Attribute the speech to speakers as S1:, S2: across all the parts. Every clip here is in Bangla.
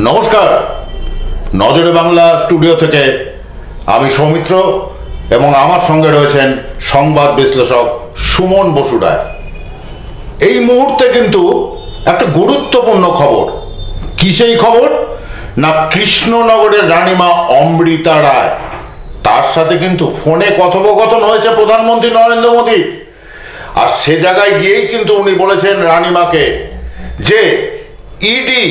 S1: নমস্কার, নজরে বাংলা স্টুডিও থেকে আমি সৌমিত্র এবং আমার সঙ্গে রয়েছেন সংবাদ বিশ্লেষক সুমন বসু রায়। এই মুহূর্তে কিন্তু একটা গুরুত্বপূর্ণ খবর। কি সেই খবর? না, কৃষ্ণনগরের রানীমা অমৃতা রায়, তার সাথে কিন্তু ফোনে কথোপকথন হয়েছে প্রধানমন্ত্রী নরেন্দ্র মোদী। আর সে জায়গায় গিয়েই কিন্তু উনি বলেছেন রানীমাকে যে ইডি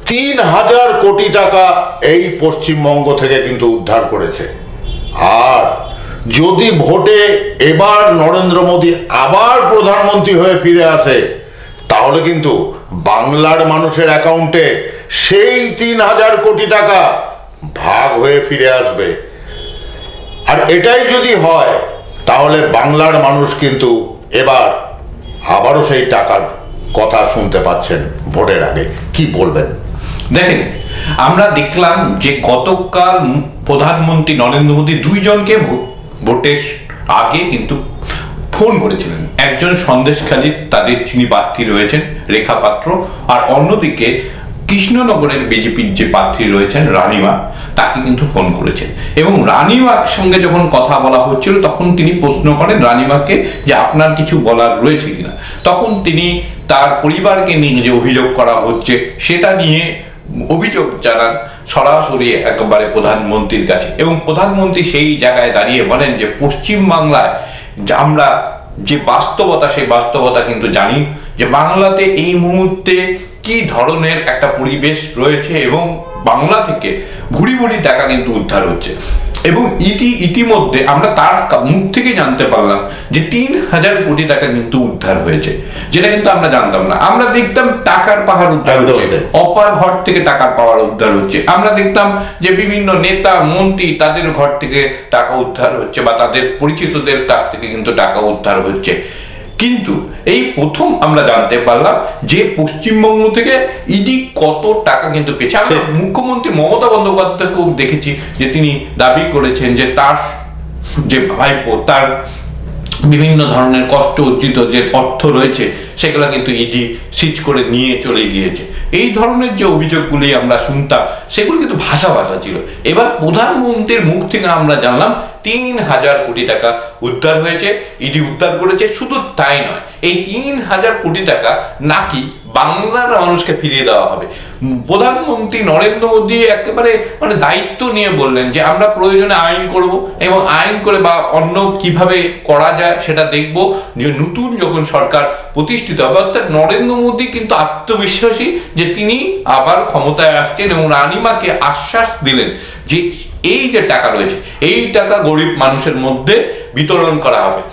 S1: ৩,০০০ কোটি টাকা এই পশ্চিমবঙ্গ থেকে কিন্তু উদ্ধার করেছে। আর যদি ভোটে এবার নরেন্দ্র মোদী আবার প্রধানমন্ত্রী হয়ে ফিরে আসে, তাহলে কিন্তু বাংলার মানুষের অ্যাকাউন্টে সেই ৩,০০০ কোটি টাকা ভাগ হয়ে ফিরে আসবে। আর এটাই যদি হয়, তাহলে বাংলার মানুষ কিন্তু এবার আবারও সেই টাকার কথা শুনতে পাচ্ছেন ভোটের আগে। কি বলবেন?
S2: দেখেন, আমরা দেখলাম যে গতকাল প্রধানমন্ত্রী নরেন্দ্র মোদী দুইজনকে ভোটের আগে কিন্তু ফোন করেছিলেন। একজন সন্দেশখালীর তাদের যিনি প্রার্থী রয়েছেন রেখা পাত্র, আর অন্যদিকে কৃষ্ণনগরের বিজেপির যে প্রার্থী রয়েছেন রানীমা, তাকে কিন্তু ফোন করেছেন। এবং রানীমার সঙ্গে যখন কথা বলা হচ্ছিল, তখন তিনি প্রশ্ন করেন রানীমাকে যে আপনার কিছু বলার রয়েছে কিনা। তখন তিনি তার পরিবারকে নিয়ে যে অভিযোগ করা হচ্ছে সেটা নিয়ে অভিযোগ জানান সরাসরি একেবারে প্রধানমন্ত্রীর কাছে। এবং প্রধানমন্ত্রী সেই জায়গায় দাঁড়িয়ে বলেন যে পশ্চিমবাংলায় আমরা যে বাস্তবতা, সেই বাস্তবতা কিন্তু জানি যে বাংলাতে এই মুহূর্তে কি ধরনের একটা পরিবেশ রয়েছে এবং বাংলা থেকে ভুরি ভুরি টাকা কিন্তু উদ্ধার হচ্ছে। এবং ইতিমধ্যে আমরা তার মুখ থেকে জানতে পারলাম যে ৩,০০০ কোটি টাকা কিন্তু উদ্ধার হয়েছে, যেটা কিন্তু আমরা জানতাম না। আমরা দেখতাম টাকার পাহাড় উদ্ধার হচ্ছে, অপার ঘর থেকে টাকার পাহাড় উদ্ধার হচ্ছে। আমরা দেখতাম যে বিভিন্ন নেতা মন্ত্রী তাদের ঘর থেকে টাকা উদ্ধার হচ্ছে বা তাদের পরিচিতদের কাছ থেকে কিন্তু টাকা উদ্ধার হচ্ছে। কিন্তু এই প্রথম আমরা জানতে পারলাম যে পশ্চিমবঙ্গ থেকে ইডি কত টাকা কিন্তু পেয়েছে। আমরা মুখ্যমন্ত্রী মমতা বন্দ্যোপাধ্যায়কেও দেখেছি যে তিনি দাবি করেছেন যে তার যে ভাইপো, তার বিভিন্ন ধরনের কষ্ট অর্জিত যে অর্থ রয়েছে সেগুলো কিন্তু ইডি সিজ করে নিয়ে চলে গিয়েছে। এই ধরনের যে অভিযোগগুলি আমরা শুনতাম, সেগুলো কিন্তু ভাষা ছিল। এবার প্রধানমন্ত্রীর মুখ থেকে আমরা জানলাম ৩,০০০ কোটি টাকা উদ্ধার হয়েছে, ইডি উদ্ধার করেছে। শুধু তাই নয়, এই ৩,০০০ কোটি টাকা নাকি বাংলার মানুষকে ফিরিয়ে দেওয়া হবে। প্রধানমন্ত্রী নরেন্দ্র মোদী একেবারে দায়িত্ব নিয়ে বললেন যে আমরা প্রয়োজনে আইন করব এবং আইন করে বা অন্য কিভাবে করা যায় সেটা দেখব। যে নতুন যখন সরকার প্রতিষ্ঠিত হবে, অর্থাৎ নরেন্দ্র মোদী কিন্তু আত্মবিশ্বাসী যে তিনি আবার ক্ষমতায় আসছেন এবং রানীমাকে আশ্বাস দিলেন যে এই যে টাকা রয়েছে, এই টাকা গরিব মানুষের মধ্যে বিতরণ করা হবে।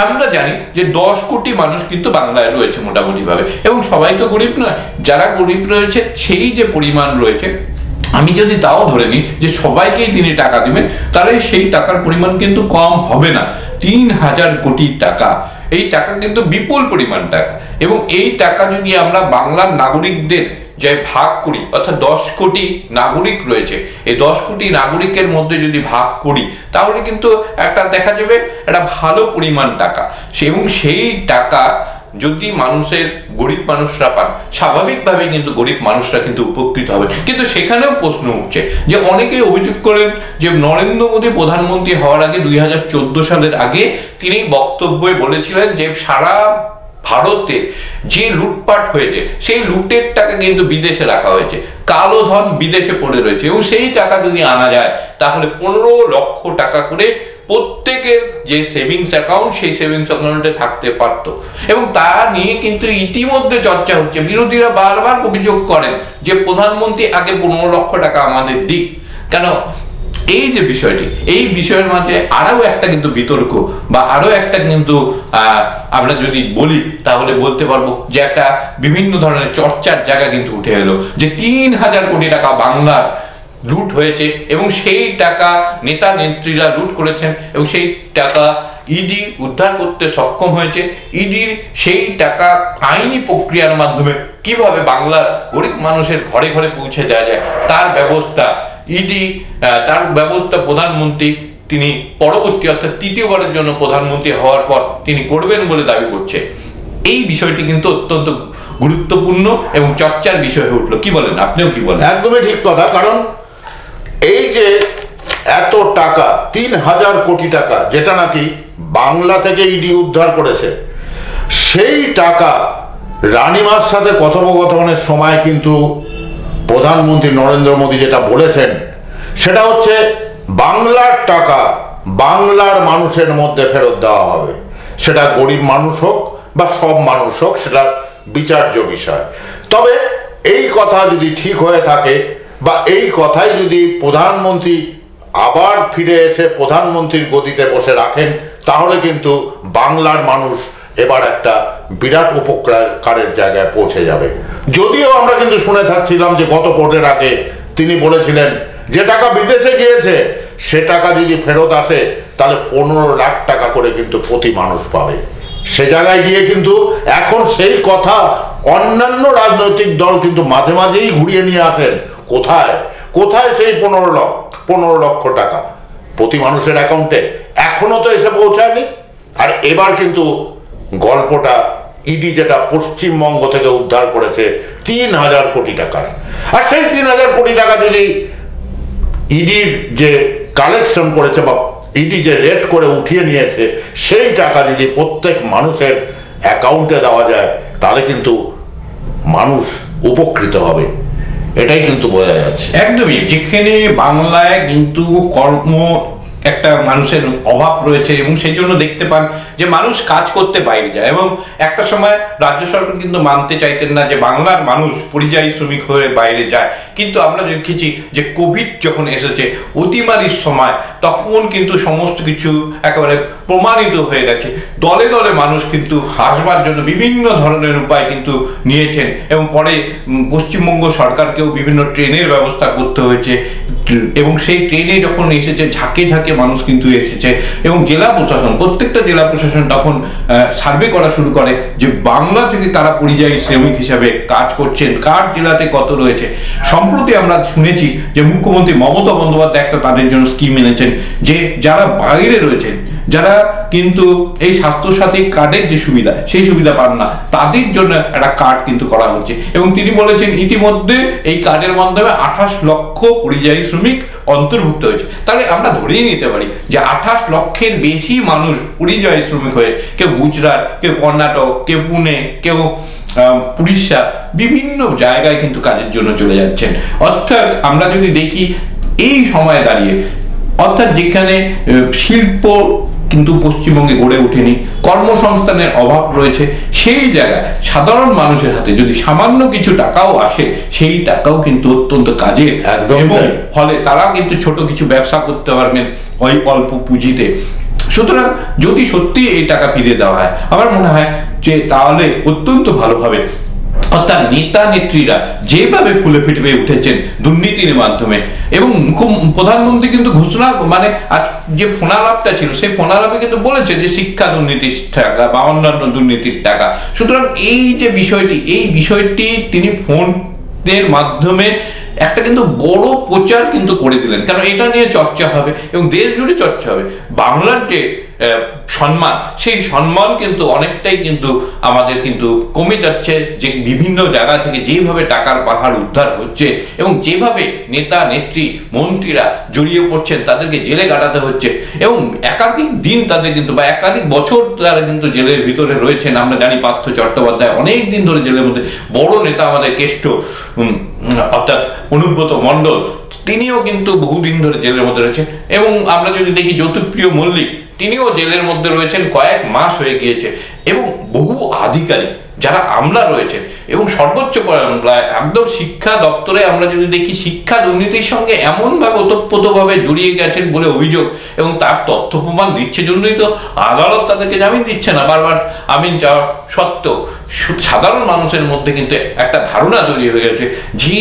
S2: আমরা জানি যে ১০ কোটি মানুষ কিন্তু বাংলায় রয়েছে মোটামুটি ভাবে, এবং সবাই তো গরিব নয়। যারা গরিব রয়েছে সেই যে পরিমাণ রয়েছে, আমি যদি তাও ধরে নিই যে সবাইকেই তিনি টাকা দিবেন, তাহলে সেই টাকার পরিমাণ কিন্তু কম হবে না। ৩,০০০ কোটি টাকা, এই টাকা কিন্তু বিপুল পরিমাণ টাকা। এবং এই টাকা যদি আমরা বাংলার নাগরিকদের যে ভাগ করি, অর্থাৎ ১০ কোটি নাগরিক রয়েছে, এই ১০ কোটি নাগরিকের মধ্যে যদি ভাগ করি, তাহলে কিন্তু একটা দেখা যাবে একটা ভালো পরিমাণ টাকা। এবং সেই টাকা যদি মানুষের গরিব মানুষরা পান, স্বাভাবিকভাবে কিন্তু গরিব মানুষরা কিন্তু উপকৃত হবে। কিন্তু সেখানেও প্রশ্ন উঠছে যে অনেকেই অভিযোগ করেন যে নরেন্দ্র মোদী প্রধানমন্ত্রী হওয়ার আগে ২০১৪ সালের আগে তিনি বক্তব্যে বলেছিলেন যে সারা ভারতে যে লুটপাট হয়েছে সেই লুটের টাকা কিন্তু বিদেশে রাখা হয়েছে, কালো ধন বিদেশে পড়ে রয়েছে, এবং সেই টাকা যদি আনা যায় তাহলে ১৫ লক্ষ টাকা করে প্রত্যেকের যে সেভিংস অ্যাকাউন্ট, সেই সেভিংস অ্যাকাউন্টে থাকতে পারত। এবং তা নিয়ে কিন্তু ইতিমধ্যে চর্চা হচ্ছে। বিরোধীরা বারবার অভিযোগ করেন যে প্রধানমন্ত্রী আগে ১৫ লক্ষ টাকা আমাদের দিক। কেন? এই যে বিষয়টি, এই বিষয়ের মাঝে আরো একটা কিন্তু বিতর্ক বা আরো একটা কিন্তু আমরা যদি বলি তাহলে বলতে পারবো যে একটা বিভিন্ন ধরনের চর্চার জায়গা কিন্তু উঠে এলো যে ৩,০০০ কোটি টাকা বাংলার লুট হয়েছে এবং সেই টাকা নেতা নেত্রীরা লুট করেছেন এবং সেই টাকা ইডি উদ্ধার করতে সক্ষম হয়েছে। ইডির সেই টাকা আইনি প্রক্রিয়ার মাধ্যমে কিভাবে বাংলার গরিব মানুষের ঘরে ঘরে পৌঁছে দেওয়া যায় তার ব্যবস্থা ইডি, তার ব্যবস্থা প্রধানমন্ত্রী তিনি পরবর্তী অর্থাৎ তৃতীয়বারের জন্য প্রধানমন্ত্রী হওয়ার পর তিনি করবেন বলে দাবি করছে। এই বিষয়টি কিন্তু অত্যন্ত গুরুত্বপূর্ণ এবং চর্চার বিষয় হয়ে উঠলো। কি বলেন, আপনিও কি বলেন?
S1: একদমই ঠিক কথা। কারণ এই যে এত টাকা, 3,000 কোটি টাকা, যেটা নাকি বাংলা থেকে ইডি উদ্ধার করেছে, সেই টাকা রানিমার সাথে কথোপকথনের সময় কিন্তু প্রধানমন্ত্রী নরেন্দ্র মোদী যেটা বলেছেন সেটা হচ্ছে বাংলার টাকা বাংলার মানুষের মধ্যে ফেরত দেওয়া হবে। সেটা গরিব মানুষ হোক বা সব মানুষ হোক, সেটা বিচার্য বিষয়। তবে এই কথা যদি ঠিক হয়ে থাকে বা এই কথাই যদি প্রধানমন্ত্রী আবার ফিরে এসে প্রধানমন্ত্রীর গদিতে বসে রাখেন, তাহলে কিন্তু বাংলার মানুষ এবার একটা বিরাট উপকারের জায়গায় পৌঁছে যাবে। যদিও আমরা কিন্তু শুনে থাকছিলাম যে গত ভোটের আগে তিনি বলেছিলেন যে টাকা বিদেশে গিয়েছে সে টাকা যদি ফেরত আসে তাহলে 15 লাখ টাকা করে কিন্তু প্রতি মানুষ পাবে। সে জায়গায় গিয়ে কিন্তু এখন সেই কথা অন্যান্য রাজনৈতিক দল কিন্তু মাঝে মাঝেই ঘুরিয়ে নিয়ে আসেন। কোথায় কোথায় সেই 15 লক্ষ টাকা প্রতি মানুষের অ্যাকাউন্টে? এখনো তো এসে পৌঁছায়নি। আর এবার কিন্তু গল্পটা ইডি যেটা পশ্চিমবঙ্গ থেকে উদ্ধার করেছে 3,000 কোটি টাকার, আর সেই 3,000 কোটি টাকা যদি ইডির যে কালেকশন করেছে বা ইডি যে রেট করে উঠিয়ে নিয়েছে, সেই টাকা যদি প্রত্যেক মানুষের অ্যাকাউন্টে দেওয়া যায় তাহলে কিন্তু মানুষ উপকৃত হবে, এটাই কিন্তু বোঝা যাচ্ছে।
S2: একদমই। যেখানে বাংলায় কিন্তু কর্ম একটা মানুষের অভাব রয়েছে এবং সেই জন্য দেখতে পান যে মানুষ কাজ করতে বাইরে যায়, এবং একটা সময় রাজ্য সরকার কিন্তু মানতে চাইতেন না যে বাংলার মানুষ পরিযায়ী শ্রমিক হয়ে বাইরে যায়। কিন্তু আমরা দেখেছি যে কোভিড যখন এসেছে অতিমারির সময়, তখন কিন্তু সমস্ত কিছু একেবারে প্রমাণিত হয়ে গেছে। দলে দলে মানুষ কিন্তু আসবার জন্য বিভিন্ন ধরনের উপায় কিন্তু নিয়েছেন, এবং পরে পশ্চিমবঙ্গ সরকারকেও বিভিন্ন ট্রেনের ব্যবস্থা করতে হয়েছে, এবং সেই ট্রেনে যখন এসেছে ঝাঁকে ঝাঁকে মানুষ কিন্তু এসেছে, এবং জেলা প্রশাসন, প্রত্যেকটা জেলা প্রশাসন তখন সার্ভে করা শুরু করে যে বাংলা থেকে কারা পরিযায়ী শ্রমিক হিসাবে কাজ করছেন, কার জেলাতে কত রয়েছে। সম্প্রতি আমরা শুনেছি যে মুখ্যমন্ত্রী মমতা বন্দ্যোপাধ্যায় একটা তাদের জন্য স্কিম এনেছেন যে যারা বাইরে রয়েছেন, যারা কিন্তু এই স্বাস্থ্যসাথী কার্ডের যে সুবিধা সেই সুবিধা পান না, তাদের জন্য একটা কার্ড কিন্তু করা হচ্ছে। এবং তিনি বলেছেন ইতিমধ্যে এই কার্ডের মাধ্যমে 28 লক্ষ পরিযায়ী শ্রমিক অন্তর্ভুক্ত হয়েছে। তাহলে আমরা ধরেই নিতে পারি যে 28 লক্ষের বেশি মানুষ পরিযায়ী শ্রমিক হয়ে, কেউ গুজরাট, কেউ কর্ণাটক, কেউ পুনে, কেউ উড়িষ্যা, বিভিন্ন জায়গায় কিন্তু কাজের জন্য চলে যাচ্ছেন। অর্থাৎ আমরা যদি দেখি এই সময়ে দাঁড়িয়ে, অর্থাৎ যেখানে শিল্প কিন্তু পশ্চিমবঙ্গে গড়ে ওঠেনি, কর্মসংস্থানের অভাব রয়েছে, সেই জায়গায় সাধারণ মানুষের হাতে যদি সামান্য কিছু টাকাও আসে, সেই টাকাও কিন্তু অত্যন্ত কাজের, এবং ফলে তারা কিন্তু ছোট কিছু ব্যবসা করতে পারবেন ওই অল্প পুঁজিতে। সুতরাং যদি সত্যি এই টাকা ফিরিয়ে দেওয়া হয়, আমার মনে হয় যে তাহলে অত্যন্ত ভালো হবে। অর্থাৎ নেতা নেত্রীরা যেভাবে ফুলে ফিটে উঠেছেন দুর্নীতির মাধ্যমে, এবং প্রধানমন্ত্রী কিন্তু ঘোষণা, মানে আজ যে ফোনালাপটা ছিল সেই ফোনালাপে কিন্তু বলেছে যে শিক্ষা দুর্নীতির টাকা বা অন্যান্য দুর্নীতির টাকা। সুতরাং এই যে বিষয়টি, এই বিষয়টি তিনি ফোনের মাধ্যমে একটা কিন্তু বড় প্রচার কিন্তু করে দিলেন, কারণ এটা নিয়ে চর্চা হবে এবং দেশ জুড়ে চর্চা হবে। বাংলার যে সম্মান, সেই সম্মান কিন্তু অনেকটাই কিন্তু আমাদের কিন্তু কমে যাচ্ছে, যে বিভিন্ন জায়গা থেকে যেভাবে টাকার পাহাড় উদ্ধার হচ্ছে এবং যেভাবে নেতা নেত্রী মন্ত্রীরা জড়িয়ে পড়ছেন, তাদেরকে জেলে কাটাতে হচ্ছে, এবং একাধিক দিন তাদের কিন্তু বা একাধিক বছর তারা কিন্তু জেলের ভিতরে রয়েছেন। আমরা জানি পার্থ চট্টোপাধ্যায় অনেক দিন ধরে জেলের মধ্যে, বড় নেতা আমাদের কেষ্ট অর্থাৎ অনুব্রত মণ্ডল, তিনিও কিন্তু বহুদিন ধরে জেলের মধ্যে রয়েছে, এবং আমরা যদি দেখি জ্যোতিপ্রিয় মল্লিক, তিনিও জেলের মধ্যে রয়েছেন, কয়েক মাস হয়ে গিয়েছে, এবং বহু আধিকারিক যারা আমলা রয়েছেন, এবং সর্বোচ্চ একদম শিক্ষা দপ্তরে আমরা যদি দেখি শিক্ষা দুর্নীতির সঙ্গে এমনভাবে ওতপ্রোতভাবে জড়িয়ে গেছেন বলে অভিযোগ, এবং তার তথ্য প্রমাণ দিচ্ছে জন্যই তো আদালত তাদেরকে জামিন দিচ্ছে না। বারবার জামিন চাওয়া সত্ত্বেও সাধারণ মানুষের মধ্যে কিন্তু একটা ধারণা তৈরি হয়ে গেছে যে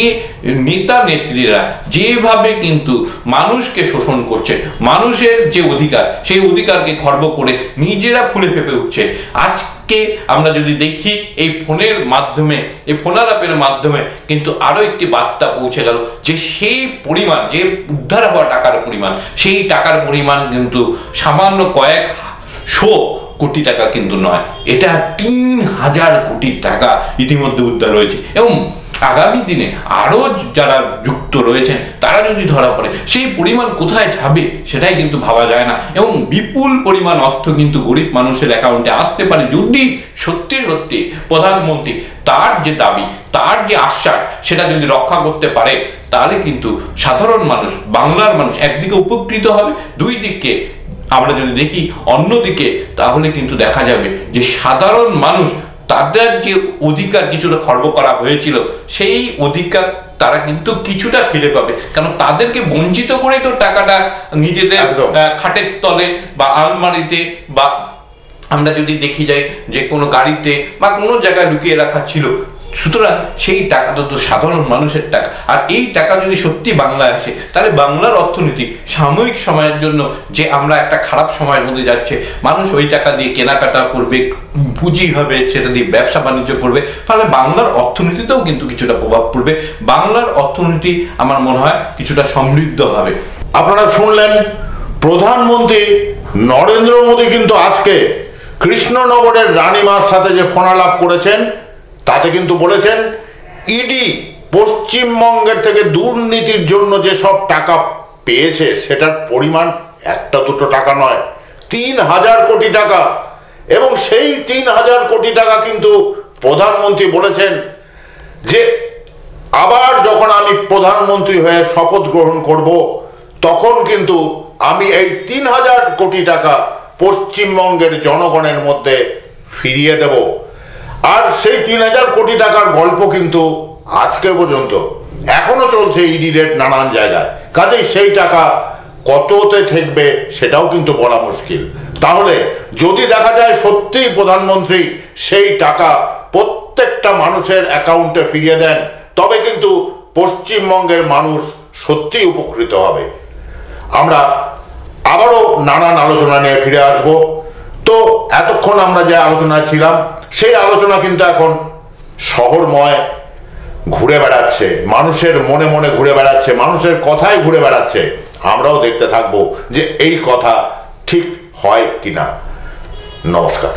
S2: নেতা নেত্রীরা যেভাবে কিন্তু মানুষকে শোষণ করছে, মানুষের যে অধিকার সেই অধিকারকে খর্ব করে নিজেরা ফুলে ফেপে উঠছে। আজকে আমরা যদি দেখি এই ফোনের মাধ্যমে, এই ফোনালাপের মাধ্যমে কিন্তু আরো একটি বার্তা পৌঁছে গেল যে সেই পরিমাণ, যে উদ্ধার হওয়া টাকার পরিমাণ, সেই টাকার পরিমাণ কিন্তু সামান্য কয়েকশো কোটি টাকা কিন্তু নয়, এটা 3,000 কোটি টাকা ইতিমধ্যে উদ্ধার হয়েছে। এবং আগামী দিনে আরো যারা যুক্ত রয়েছেন তারা যদি ধরা পড়ে সেই পরিমাণ কোথায় যাবে সেটাই কিন্তু ভাবা যায় না। এবং বিপুল পরিমাণ অর্থ কিন্তু গরিব মানুষের অ্যাকাউন্টে আসতে পারে যদি সত্যি সত্যি প্রধানমন্ত্রী তার যে দাবি, তার যে আশ্বাস, সেটা যদি রক্ষা করতে পারে, তাহলে কিন্তু সাধারণ মানুষ, বাংলার মানুষ একদিকে উপকৃত হবে, দুই দিকে আমরা যদি দেখি অন্যদিকে, তাহলে কিন্তু দেখা যাবে যে সাধারণ মানুষ তাদের যে অধিকার কিছুটা খর্ব করা হয়েছিল সেই অধিকার তারা কিন্তু কিছুটা ফিরে পাবে। কারণ তাদেরকে বঞ্চিত করে তো টাকাটা নিজেদের খাটের তলে বা আলমারিতে বা আমরা যদি দেখি যাই যে কোনো গাড়িতে বা কোনো জায়গায় লুকিয়ে রাখা ছিল। সুতরাং সেই টাকা তো সাধারণ মানুষের টাকা, আর এই টাকা যদি সত্যি বাংলায় আসে তাহলে বাংলার অর্থনীতি সাময়িক সময়ের জন্য, যে আমরা একটা খারাপ সময়ের মধ্যে যাচ্ছে, মানুষ ওই টাকা দিয়ে কেনাকাটা করবে, পুঁজি হবে, সেটা দিয়ে ব্যবসা বাণিজ্য করবে, ফলে বাংলার অর্থনীতিতেও কিন্তু কিছুটা প্রভাব পড়বে। বাংলার অর্থনীতি আমার মনে হয় কিছুটা সমৃদ্ধ হবে।
S1: আপনারা শুনলেন প্রধানমন্ত্রী নরেন্দ্র মোদী কিন্তু আজকে কৃষ্ণনগরের রানীমার সাথে যে ফোনালাপ করেছেন তাতে কিন্তু বলেছেন ইডি পশ্চিমবঙ্গের থেকে দুর্নীতির জন্য যে সব টাকা পেয়েছে সেটার পরিমাণ একটা দুটো টাকা নয়, 3,000 কোটি টাকা। এবং সেই 3,000 কোটি টাকা কিন্তু প্রধানমন্ত্রী বলেছেন যে আবার যখন আমি প্রধানমন্ত্রী হয়ে শপথ গ্রহণ করব তখন কিন্তু আমি এই 3,000 কোটি টাকা পশ্চিমবঙ্গের জনগণের মধ্যে ফিরিয়ে দেব। আর সেই 3,000 কোটি টাকার গল্প কিন্তু আজকে পর্যন্ত এখনো চলছে ইডি রেড নানান জায়গায়, কাজেই সেই টাকা কততে থাকবে সেটাও কিন্তু বলা মুশকিল। তাহলে যদি দেখা যায় সত্যি প্রধানমন্ত্রী সেই টাকা প্রত্যেকটা মানুষের অ্যাকাউন্টে ফিরিয়ে দেন, তবে কিন্তু পশ্চিমবঙ্গের মানুষ সত্যি উপকৃত হবে। আমরা আবারও নানান আলোচনা নিয়ে ফিরে আসব। তো এতক্ষণ আমরা যে আলোচনায় ছিলাম সেই আলোচনা কিন্তু এখন শহরময় ঘুরে বেড়াচ্ছে, মানুষের মনে মনে ঘুরে বেড়াচ্ছে, মানুষের কথায় ঘুরে বেড়াচ্ছে। আমরাও দেখতে থাকবো যে এই কথা ঠিক হয় কিনা। নমস্কার।